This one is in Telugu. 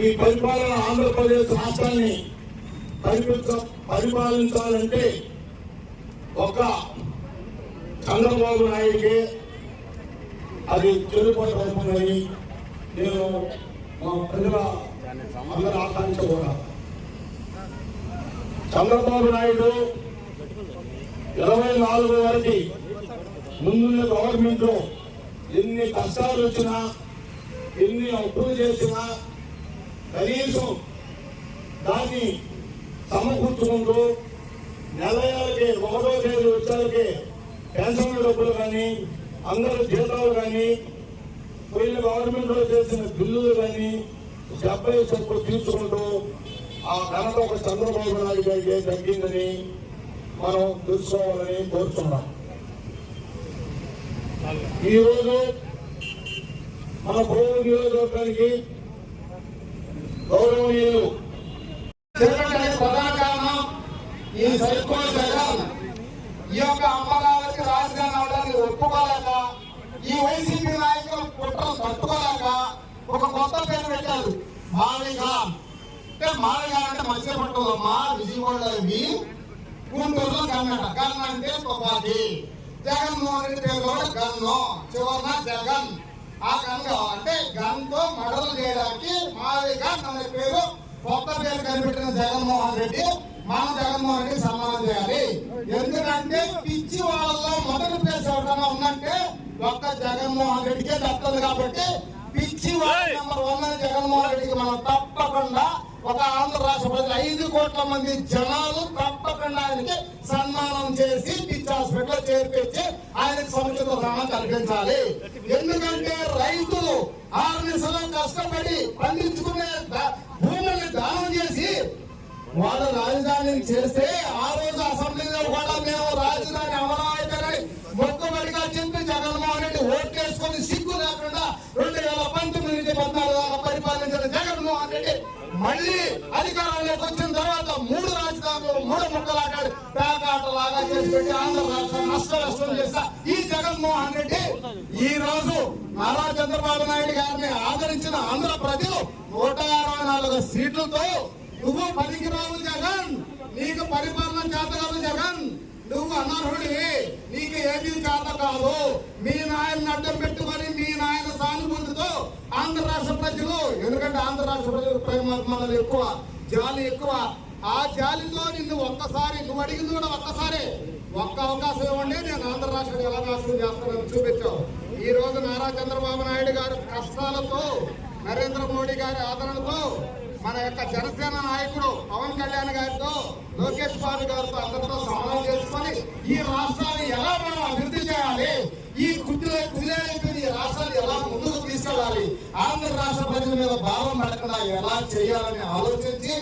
ఈ పరిపాలన ఆంధ్రప్రదేశ్ రాష్ట్రాన్ని పరిపాలించాలంటే ఒక చంద్రబాబు నాయుడికి అది చెల్లుబాటు అవుతుందని నేను మా ప్రజల అందరూ ఆకాంక్ష. చంద్రబాబు నాయుడు 24 వరకు ముందున్న గవర్నమెంట్ లో ఎన్ని కష్టాలు వచ్చినా ఎన్ని అప్పులు చేసినా కనీసం దాన్ని సమకూర్చుకుంటూ నెలకి 1వ తేదీ వచ్చేకి పెన్షన్ డబ్బులు కానీ అందరూ జీతాలు కానీ పోయిన గవర్నమెంట్ లో చేసిన బిల్లులు కానీ 70% తీసుకుంటూ ఆ ఘనత ఒక చంద్రబాబు నాయుడు గారికి తగ్గిందని మనం తెలుసుకోవాలని కోరుతున్నాం. ఈరోజు మన కోవూరు నియోజకవర్గానికి గౌరవనీయులు ప్రధాన కారణం ఈ సైకో జగన్ ఈ యొక్క అమరావతి రాజధాని అవడానికి ఒప్పుకోలేక ఈ వైసీపీ నాయకులు కుట్రలు తట్టుకోలేక ఒక కొత్త పేరు పెట్టారు మావిగాన్. అంటే మావిగాన్ అంటే మత్స్యపట్నంలో విజయవాడలో గుంటూరులో గన్నట. గన్ అంటే తుపాకీ. జగన్మోహన్ రెడ్డి పేరు కూడా గన్ను, చివరన జగన్. ఆ గన్ కావాలంటే గన్ తో మడలు చేయడానికి మావిగాన్ అనే పేరు కొత్త పేరు కనిపెట్టిన జగన్మోహన్ రెడ్డి మనం జగన్మోహన్ రెడ్డి సన్మానం చేయాలి. ఎందుకంటే పిచ్చి వాళ్ళలో మొదటి ప్లేస్ ఎవరైనా ఉన్నట్టే ఒక్క జగన్మోహన్ రెడ్డికే దక్కుతుంది. కాబట్టి పిచ్చి వాళ్ళ నెంబర్ 1 జగన్మోహన్ రెడ్డికి మనం తప్పకుండా ఒక ఆంధ్ర రాష్ట్ర ప్రజలు 5 కోట్ల మంది జనాలు తప్పకుండా ఆయనకి సన్మానం చేసి పిచ్చి హాస్పిటల్ చేర్పించి ఆయనకి సముచిత స్థానం కల్పించాలి. ఎందుకంటే రైతులు 6 నిమిషాలు కష్టపడి పండించుకునే భూముల్ని దానం చేసి వాళ్ళ రాజధానిని చేస్తే ఆ రోజు అసెంబ్లీలో కూడా మేము రాజధాని అమరావతి మొత్తం అధికారంలోకి వచ్చిన తర్వాత 3 రాజధానులు 3 ముక్కలాగా పేకాటలాగా చేసి పెట్టి ఆంధ్ర రాష్ట్రం నష్టం చేస్తా ఈ జగన్మోహన్ రెడ్డి ఈ రోజు నారా చంద్రబాబు నాయుడు గారిని ఆదరించిన ఆంధ్ర ప్రజలు 164 సీట్లతో నువ్వు పనికిరావు జగన్, నీకు పరిపాలన చేత కాదు జగన్, నువ్వు అనర్హుడివి, నీకు ఏమీ చేత కాదు, మీ నాయన్ని అడ్డం పెట్టుకొని మీ నాయన సానుభూతితో ఆంధ్ర రాష్ట్ర ప్రజలు, ఎందుకంటే ఆంధ్ర రాష్ట్ర ప్రజలు ప్రేమ మనది ఎక్కువ, జాలి ఎక్కువ, ఆ జాలితో నిన్ను ఒక్కసారి నువ్వు అడిగింది కూడా ఒక్కసారి ఒక్క అవకాశం ఇవ్వండి, నేను ఆంధ్ర రాష్ట్రం ఎలా నాశనం చేస్తానని చూపించావు. ఈ రోజు నారా చంద్రబాబు నాయుడు గారి కష్టాలతో, నరేంద్ర మోడీ గారి ఆదరణతో, మన యొక్క జనసేన నాయకుడు పవన్ కళ్యాణ్ గారితో, లోకేష్ బాబు గారితో అందరితో సమన్వయం చేసుకొని ఈ రాష్ట్రాన్ని ఎలా మనం అభివృద్ధి చేయాలి, ఈ కుదిరైపోయిన ఈ రాష్ట్రాన్ని ఎలా ముందుకు తీసుకెళ్ళాలి, ఆంధ్ర రాష్ట్ర ప్రజల మీద భావం పడకుండా ఎలా చేయాలని ఆలోచించి